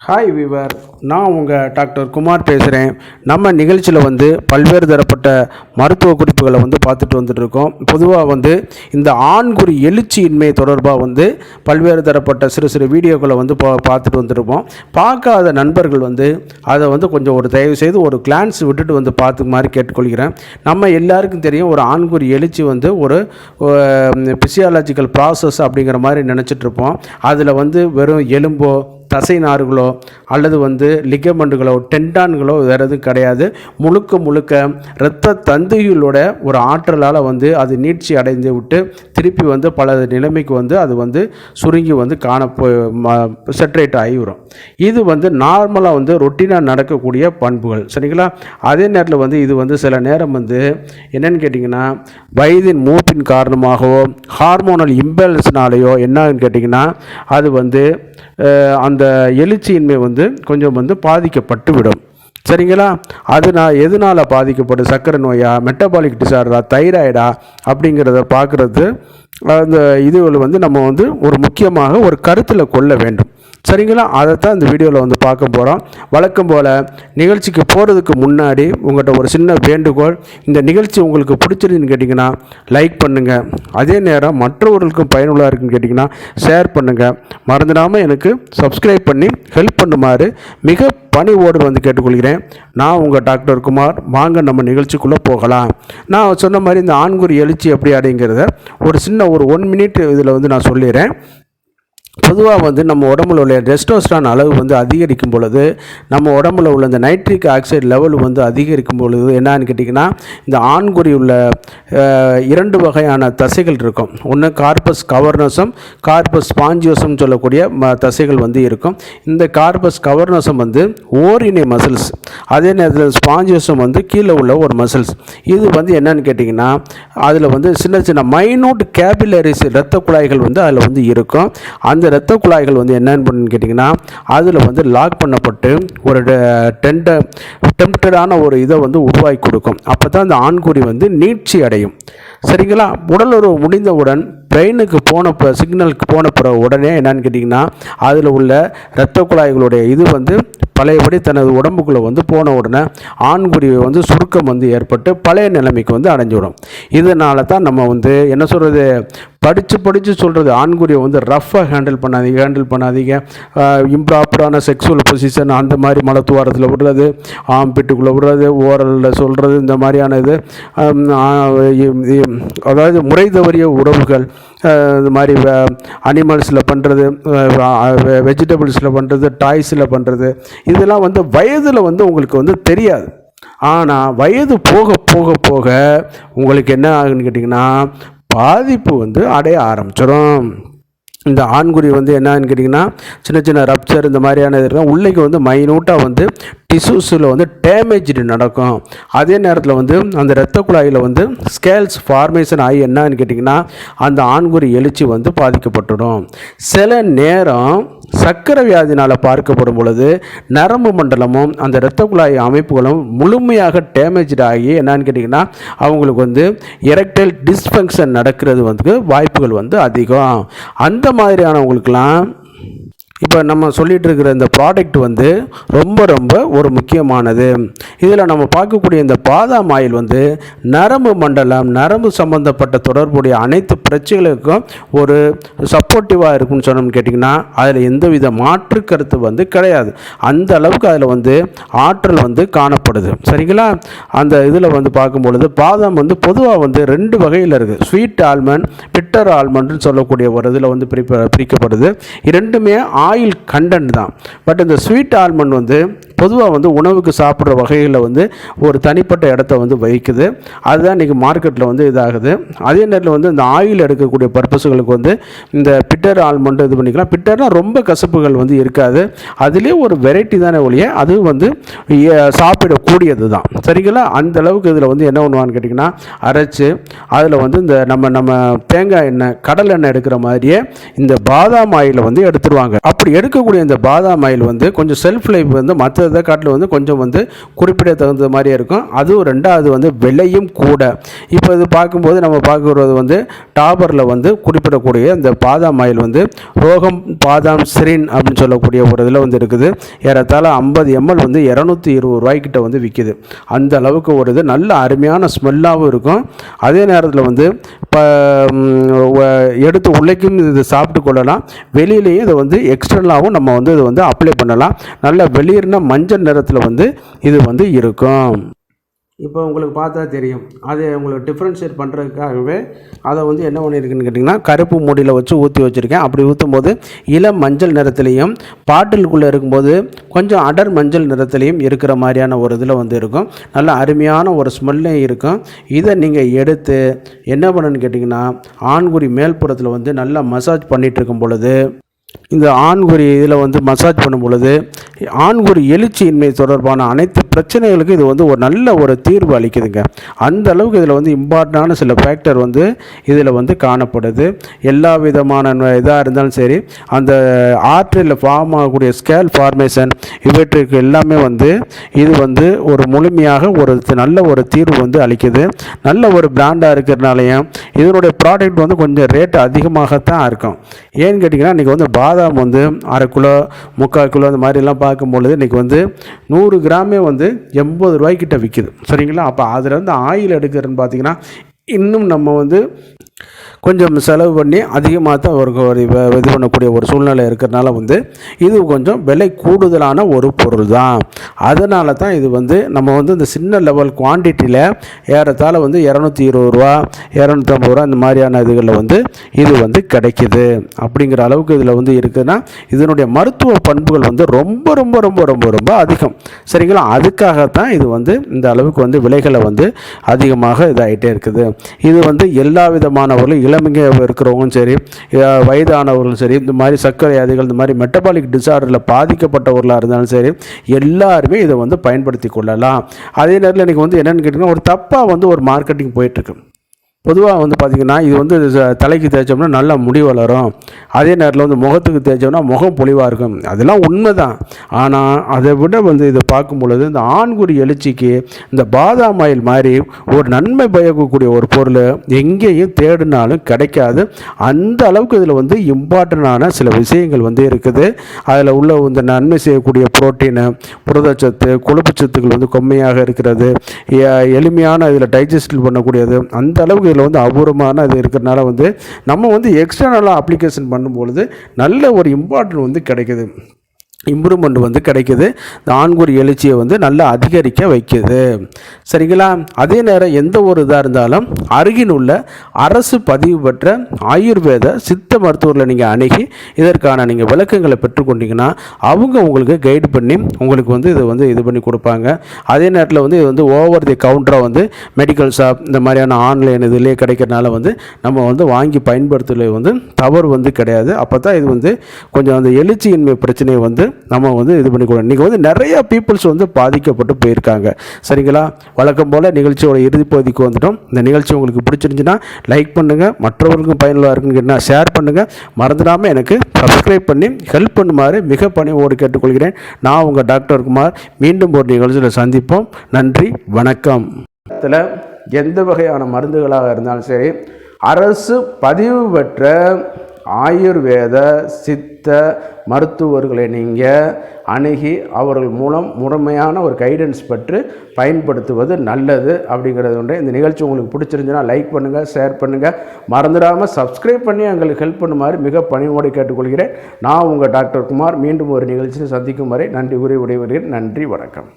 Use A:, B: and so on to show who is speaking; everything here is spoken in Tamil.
A: ஹாய் வீவர், நான் உங்கள் டாக்டர் குமார் பேசுகிறேன். நம்ம நிகழ்ச்சியில் பல்வேறு தரப்பட்ட மருத்துவ குறிப்புகளை பார்த்துட்டு வந்துட்டுருக்கோம். பொதுவாக இந்த ஆண்குறி எழுச்சியின்மை தொடர்பாக பல்வேறு தரப்பட்ட சிறு சிறு வீடியோக்களை பார்த்துட்டு வந்துருப்போம். பார்க்காத நண்பர்கள் அதை கொஞ்சம் தயவு செய்து ஒரு கிளான்ஸ் விட்டுட்டு பார்த்து மாதிரி கேட்டுக்கொள்கிறேன். நம்ம எல்லாருக்கும் தெரியும், ஒரு ஆண்குறி எழுச்சி ஒரு பிசியாலஜிக்கல் ப்ராசஸ் அப்படிங்கிற மாதிரி நினச்சிட்ருப்போம். அதில் வெறும் எலும்போ தசை நார்களோ அல்லது லிகமெண்ட்டுகளோ டெண்டான்களோ வேறு எதுவும் கிடையாது. முழுக்க இரத்த தந்துகளோட ஒரு ஆற்றலால் அது நீட்சி அடைந்து விட்டு திருப்பி பல நிலைமைக்கு அது சுருங்கி செட்ரேட் ஆகிவிடும். இது நார்மலாக ரொட்டீனாக நடக்கக்கூடிய பண்புகள், சரிங்களா? அதே நேரத்தில் இது சில நேரம் என்னன்னு கேட்டிங்கன்னா, வயதின் மூப்பின் காரணமாகவோ ஹார்மோனல் இம்பேலன்ஸ்னாலேயோ என்னன்னு கேட்டிங்கன்னா, அது அந்த எழுச்சியின்மை கொஞ்சம் பாதிக்கப்பட்டு விடும், சரிங்களா? அது எதனால் பாதிக்கப்படும், சர்க்கரை நோயா, மெட்டபாலிக் டிசார்டரா, தைராய்டா அப்படிங்கிறத பார்க்குறது அந்த இதுகள் நம்ம ஒரு முக்கியமாக ஒரு கருத்தில் கொள்ள வேண்டும், சரிங்களா? அதைத்தான் இந்த வீடியோவில் பார்க்க போகிறோம். வழக்கம் போல் நிகழ்ச்சிக்கு போகிறதுக்கு முன்னாடி உங்கள்கிட்ட ஒரு சின்ன வேண்டுகோள். இந்த நிகழ்ச்சி உங்களுக்கு பிடிச்சிருந்துன்னு கேட்டிங்கன்னா லைக் பண்ணுங்கள். அதே நேரம் மற்றவர்களுக்கும் பயனுள்ளதாக இருக்குன்னு கேட்டிங்கன்னா ஷேர் பண்ணுங்கள். மறந்துடாமல் எனக்கு சப்ஸ்கிரைப் பண்ணி ஹெல்ப் பண்ணுமாறு மிக பணிவோடு கேட்டுக்கொள்கிறேன். நான் உங்கள் டாக்டர் குமார். வாங்க நம்ம நிகழ்ச்சிக்குள்ளே போகலாம். நான் சொன்ன மாதிரி இந்த ஆண்குறி எழுச்சி எப்படி அப்படிங்கிறத ஒரு சின்ன ஒரு 1 மினிட் இதில் நான் சொல்லிடுறேன். பொதுவாக நம்ம உடம்புல உள்ள டெஸ்டோஸ்டரான் அளவு அதிகரிக்கும் பொழுது, நம்ம உடம்புல உள்ள இந்த நைட்ரிக் ஆக்சைடு லெவல் அதிகரிக்கும் பொழுது என்னன்னு கேட்டிங்கன்னா, இந்த ஆண்குறி உள்ள 2 வகையான தசைகள் இருக்கும். ஒன்று கார்பஸ் கவர்னோசம், கார்பஸ் ஸ்பாஞ்சியோசம் சொல்லக்கூடிய தசைகள் இருக்கும். இந்த கார்பஸ் கவர்னோசம் ஓரினை மசில்ஸ், அதே நேரத்தில் ஸ்பாஞ்சியோசம் கீழே உள்ள ஒரு மசில்ஸ். இது என்னன்னு கேட்டிங்கன்னா, அதில் சின்ன சின்ன மைனூட் கேபிலரிஸ் இரத்த குழாய்கள் அதில் இருக்கும். அந்த இரத்த குழாய்கள் என்னன்னு கேட்டிங்கன்னா, அதில் லாக் பண்ணப்பட்டு ஒரு டெம்ப்டடான ஒரு இதை உருவாக்கி கொடுக்கும். அப்போ தான் அந்த ஆண்குறி நீட்சி அடையும், சரிங்களா? உடலுறவு முடிந்தவுடன் பிரெயினுக்கு சிக்னலுக்கு போன பிறகு உடனே என்னன்னு கேட்டிங்கன்னா, அதில் உள்ள இரத்த குழாய்களுடைய இது பழையபடி தனது உடம்புக்குள்ளே போன உடனே ஆண்குறி சுருக்கம் ஏற்பட்டு பழைய நிலைமைக்கு அடைஞ்சிவிடும். இதனால தான் நம்ம என்ன சொல்கிறது, படித்து சொல்கிறது, ஆண்குறியை ரஃப்பாக ஹேண்டில் பண்ணாதீங்க. இம்ப்ராப்பரான செக்ஸுவல் பொசிஷன் அந்த மாதிரி மலத்துவாரத்தில் விடுறது, ஆம்பிட்டுக்குள்ளே விடுறது, ஓரலில் சொல்கிறது, இந்த மாதிரியான இது அதாவது முறை தவறிய உறவுகள், இது மாதிரி அனிமல்ஸில் பண்ணுறது, வெஜிடபிள்ஸில் பண்ணுறது, டாய்ஸில் பண்ணுறது, இதெல்லாம் வயதில் உங்களுக்கு தெரியாது. ஆனால் வயது போக போக போக உங்களுக்கு என்ன ஆகுன்னு கேட்டிங்கன்னா, பாதிப்பு அடைய ஆரம்பிச்சிடும். இந்த ஆண்குறி என்னன்னு கேட்டிங்கன்னா, சின்ன சின்ன ரப்சர் இந்த மாதிரியான இது இருக்கும். உள்ளேக்கு மைனூட்டாக டிஷ்யூஸில் டேமேஜ் நடக்கும். அதே நேரத்தில் அந்த இரத்த குழாயில் ஸ்கேல்ஸ் ஃபார்மேஷன் ஆகி என்னன்னு கேட்டிங்கன்னா, அந்த ஆண்குறி எழுச்சி பாதிக்கப்பட்டுடும். சில நேரம் சர்க்கரை வியாதினால் பார்க்கப்படும் பொழுது நரம்பு மண்டலமும் அந்த இரத்த குழாய் அமைப்புகளும் முழுமையாக டேமேஜ் ஆகி என்னன்னு கேட்டிங்கன்னா, அவங்களுக்கு எரெக்டைல் டிஸ்ஃபங்க்ஷன் நடக்கிறது வாய்ப்புகள் அதிகம். அந்த மாதிரியானவங்களுக்கெல்லாம் இப்போ நம்ம சொல்லிகிட்டு இருக்கிற இந்த ப்ராடக்ட் ரொம்ப ரொம்ப ஒரு முக்கியமானது. இதில் நம்ம பார்க்கக்கூடிய இந்த பாதாம் ஆயில் நரம்பு மண்டலம், நரம்பு சம்பந்தப்பட்ட தொடர்புடைய அனைத்து பிரச்சனைகளுக்கும் ஒரு சப்போர்ட்டிவாக இருக்குன்னு சொன்னோம்னு கேட்டிங்கன்னா, அதில் எந்தவித மாற்று கருத்து கிடையாது. அந்த அளவுக்கு அதில் ஆற்றல் காணப்படுது, சரிங்களா? அந்த இதில் பார்க்கும்பொழுது பாதாம் பொதுவாக 2 வகையில் இருக்குது. ஸ்வீட் ஆல்மண்ட், பிட்டர் ஆல்மண்ட்னு சொல்லக்கூடிய ஒரு இதில் பிரிக்கப்படுது. இரண்டுமே ஆயில் கண்டென்ட் தான். பட் இந்த ஸ்வீட் ஆல்மண்ட் பொதுவாக உணவுக்கு சாப்பிட்ற வகைகளில் ஒரு தனிப்பட்ட இடத்த வகிக்குது. அதுதான் இன்றைக்கி மார்க்கெட்டில் இதாகுது. அதே நேரத்தில் இந்த ஆயில் எடுக்கக்கூடிய பர்பஸுகளுக்கு இந்த பிட்டர் ஆல்மண்ட் இது பண்ணிக்கலாம். பிட்டர்னால் ரொம்ப கசப்புகள் இருக்காது. அதுலேயே ஒரு வெரைட்டி தானே ஒழிய அது சாப்பிடக்கூடியது தான், சரிங்களா? அந்த அளவுக்கு இதில் என்ன பண்ணுவான்னு கேட்டிங்கன்னா, அரைச்சி அதில் இந்த நம்ம தேங்காய் எண்ணெய், கடல் எண்ணெய் எடுக்கிற மாதிரியே இந்த பாதாம் ஆயில் எடுத்துருவாங்க. அப்படி எடுக்கக்கூடிய இந்த பாதாம் ஆயில் கொஞ்சம் செல்ஃப் லைஃப் மற்ற மற்ற காட்டில் வந்து கொஞ்சம் வந்து குறிப்பிட தகுந்த மாதிரியே இருக்கும். அதுவும் ரெண்டாவது வந்து விலையும் கூட. இப்போ இது பார்க்கும்போது நம்ம பார்க்குறது வந்து டாபரில் வந்து குறிப்பிடக்கூடிய இந்த பாதாம் ஆயில் வந்து ரோகம் பாதாம் ஸ்ரீன் அப்படின்னு சொல்லக்கூடிய ஒரு இதில் வந்து இருக்குது. ஏறத்தாழ 50 ml வந்து 220 ரூபாய்க்கிட்ட வந்து விற்கிது. அந்த அளவுக்கு ஒரு இது நல்ல அருமையான ஸ்மெல்லாகவும் இருக்கும். அதே நேரத்தில் வந்து இப்போ எடுத்து உள்ளேக்கும் இது சாப்பிட்டு கொள்ளலாம், வெளியிலையும் இதை வந்து எக்ஸ்டர்னலாகவும் நம்ம வந்து இதை வந்து அப்ளை பண்ணலாம். நல்ல வெளியின மஞ்சள் நிறத்தில் வந்து இது வந்து இருக்கும். இப்போ உங்களுக்கு பார்த்தா தெரியும், அது உங்களுக்கு டிஃப்ரென்ஷியேட் பண்ணுறதுக்காகவே அதை வந்து என்ன பண்ணியிருக்குன்னு கேட்டிங்கன்னா கருப்பு மூடியில் வச்சு ஊற்றி வச்சுருக்கேன். அப்படி ஊற்றும் போது இளம் மஞ்சள் நிறத்துலேயும் பாட்டிலுக்குள்ளே இருக்கும்போது கொஞ்சம் அடர் மஞ்சள் நிறத்துலேயும் இருக்கிற மாதிரியான ஒரு இதில் வந்து இருக்கும். நல்ல அருமையான ஒரு ஸ்மெல்லும் இருக்கும். இதை நீங்கள் எடுத்து என்ன பண்ணுன்னு கேட்டிங்கன்னா ஆண்குறி மேல்புறத்தில் வந்து நல்லா மசாஜ் பண்ணிகிட்டு இருக்கும் பொழுது, இந்த ஆண்குறி இதில் வந்து மசாஜ் பண்ணும் பொழுது ஆண்குறி எழுச்சியின்மை தொடர்பான அனைத்து பிரச்சனைகளுக்கும் இது வந்து ஒரு நல்ல ஒரு தீர்வு அளிக்குதுங்க. அந்த அளவுக்கு இதில் வந்து இம்பார்ட்டண்டான சில ஃபேக்டர் வந்து இதில் வந்து காணப்படுது. எல்லா விதமான இதாக இருந்தாலும் சரி, அந்த ஆர்டரியில் ஃபார்ம் ஆகக்கூடிய ஸ்கேல் ஃபார்மேஷன் இவற்றுக்கு எல்லாமே வந்து இது வந்து ஒரு முழுமையாக ஒரு நல்ல ஒரு தீர்வு வந்து அளிக்குது. நல்ல ஒரு பிராண்டாக இருக்கிறதுனாலையும் இதனுடைய ப்ராடக்ட் வந்து கொஞ்சம் ரேட் அதிகமாகத்தான் இருக்கும். ஏன்னு கேட்டிங்கன்னா இன்றைக்கி வந்து பாதாம் வந்து 1/2 கிலோ 3/4 கிலோ அந்த மாதிரிலாம் பார்க்கும்பொழுது இன்றைக்கி வந்து 100 கிராமே வந்து 80 ரூபாய்க்கிட்ட விற்கிது. சரிங்களா? அப்போ அதில் வந்து ஆயில் எடுக்கிறதுன்னு பார்த்திங்கன்னா இன்னும் நம்ம வந்து கொஞ்சம் செலவு பண்ணி அதிகமாக தான் ஒரு இது பண்ணக்கூடிய ஒரு சூழ்நிலை இருக்கிறதுனால வந்து இது கொஞ்சம் விலை கூடுதலான ஒரு பொருள் தான். அதனால தான் இது வந்து நம்ம வந்து இந்த சின்ன லெவல் குவான்டிட்டியில் ஏறத்தாழ வந்து 220 ரூபா 250 ரூபா இந்த மாதிரியான இதுகளில் வந்து இது வந்து கிடைக்கிது. அப்படிங்கிற அளவுக்கு இதில் வந்து இருக்குதுன்னா இதனுடைய மருத்துவ பண்புகள் வந்து ரொம்ப ரொம்ப ரொம்ப ரொம்ப ரொம்ப அதிகம். சரிங்களா? அதுக்காகத்தான் இது வந்து இந்த அளவுக்கு வந்து விலைகளை வந்து அதிகமாக இதாகிட்டே இருக்குது. இது வந்து எல்லா விதமானவர்களும் இளமைங்க இருக்கிறவங்களும் சரி, வயதானவர்களும் சரி, இந்த மாதிரி சர்க்கரை வியாதிகள் இந்த மாதிரி மெட்டபாலிக் டிசார்டரில் பாதிக்கப்பட்டவர்களாக இருந்தாலும் சரி, எல்லாருமே இதை வந்து பயன்படுத்தி கொள்ளலாம். அதே நேரத்தில் இன்றைக்கி வந்து என்னென்னு கேட்டிங்கன்னா ஒரு தப்பாக வந்து ஒரு மார்க்கெட்டிங் போயிட்டுருக்கு. பொதுவாக வந்து பார்த்திங்கன்னா இது வந்து தலைக்கு தேய்ச்சோம்னா நல்லா முடி வளரும், அதே நேரத்தில் வந்து முகத்துக்கு தேய்ச்சோம்னா முகம் பொலிவாக இருக்கும். அதெல்லாம் உண்மை தான். ஆனால் அதை விட வந்து இதை பார்க்கும் பொழுது இந்த ஆண்குறி எழுச்சிக்கு இந்த பாதாம் ஆயில் மாதிரி ஒரு நன்மை பயக்கக்கூடிய ஒரு பொருள் எங்கேயும் தேடினாலும் கிடைக்காது. அந்த அளவுக்கு இதில் வந்து இம்பார்ட்டண்டான சில விஷயங்கள் வந்து இருக்குது. அதில் உள்ள இந்த நன்மை செய்யக்கூடிய புரோட்டீனு, புரதச்சத்து, கொழுப்பு சத்துக்கள் வந்து கொம்மையாக இருக்கிறது, எளிமையான இதில் டைஜஸ்ட் பண்ணக்கூடியது. அந்த அளவுக்கு இதில் வந்து அபூர்வமான இது இருக்கிறதுனால வந்து நம்ம வந்து எக்ஸ்டர்னலாக அப்ளிகேஷன் பண்ணும்பொழுது நல்ல ஒரு இம்பார்ட்டன்ட் வந்து கிடைக்குது, இம்ப்ரூவ்மெண்ட் வந்து கிடைக்குது. இந்த ஆண்குறி எழுச்சியை வந்து நல்லா அதிகரிக்க வைக்குது. சரிங்களா? அதே நேரம் எந்த ஒரு இதாக இருந்தாலும் அருகில் உள்ள அரசு பதிவு பெற்ற ஆயுர்வேத சித்த மருத்துவரில் நீங்கள் அணுகி இதற்கான நீங்கள் விளக்கங்களை பெற்றுக்கொண்டீங்கன்னா அவங்க உங்களுக்கு கைடு பண்ணி உங்களுக்கு வந்து இதை வந்து இது பண்ணி கொடுப்பாங்க. அதே நேரத்தில் வந்து இது வந்து ஓவர் தி கவுண்டராக வந்து மெடிக்கல் ஷாப் இந்த மாதிரியான ஆன்லைன் இதுலேயே கிடைக்கிறதுனால வந்து நம்ம வந்து வாங்கி பயன்படுத்துறது வந்து தவறு வந்து கிடையாது. அப்போ தான் இது வந்து கொஞ்சம் அந்த எழுச்சியின்மை பிரச்சனையை வந்து நம்ம வந்து இது பண்ணிக்கூடாது. இன்றைக்கி வந்து நிறையா பீப்புள்ஸ் வந்து பாதிக்கப்பட்டு போயிருக்காங்க. சரிங்களா? வழக்கம் போல் நிகழ்ச்சியோட இறுதி பகுதிக்கு வந்துட்டோம். இந்த நிகழ்ச்சி உங்களுக்கு பிடிச்சிருந்துச்சுன்னா லைக் பண்ணுங்கள், மற்றவர்களுக்கும் பயனுள்ளதாக இருக்குன்னு கேட்டால் ஷேர் பண்ணுங்கள், மறந்துடாமல் எனக்கு சப்ஸ்கிரைப் பண்ணி ஹெல்ப் பண்ணுமாறு மிக பணிவோடு கேட்டுக்கொள்கிறேன். நான் உங்கள் டாக்டர் குமார். மீண்டும் ஒரு நிகழ்ச்சியில் சந்திப்போம். நன்றி, வணக்கம். எந்த வகையான மருந்துகளாக இருந்தாலும் சரி, அரசு பதிவு பெற்ற ஆயுர்வேத சித்த மருத்துவர்களை நீங்கள் அணுகி அவர்கள் மூலம் முழுமையான ஒரு கைடன்ஸ் பெற்று பயன்படுத்துவது நல்லது அப்படிங்கிறது உண்டு. இந்த நிகழ்ச்சி உங்களுக்கு பிடிச்சிருந்துச்சுன்னா லைக் பண்ணுங்கள், ஷேர் பண்ணுங்கள், மறந்துடாமல் சப்ஸ்கிரைப் பண்ணி எங்களுக்கு ஹெல்ப் பண்ணுமாறு மிக பணிவோடு கேட்டுக்கொள்கிறேன். நான் உங்கள் டாக்டர் குமார். மீண்டும் ஒரு நிகழ்ச்சியில் சந்திக்கும் வரை நன்றி கூறி விடைபெறுகிறேன். நன்றி, வணக்கம்.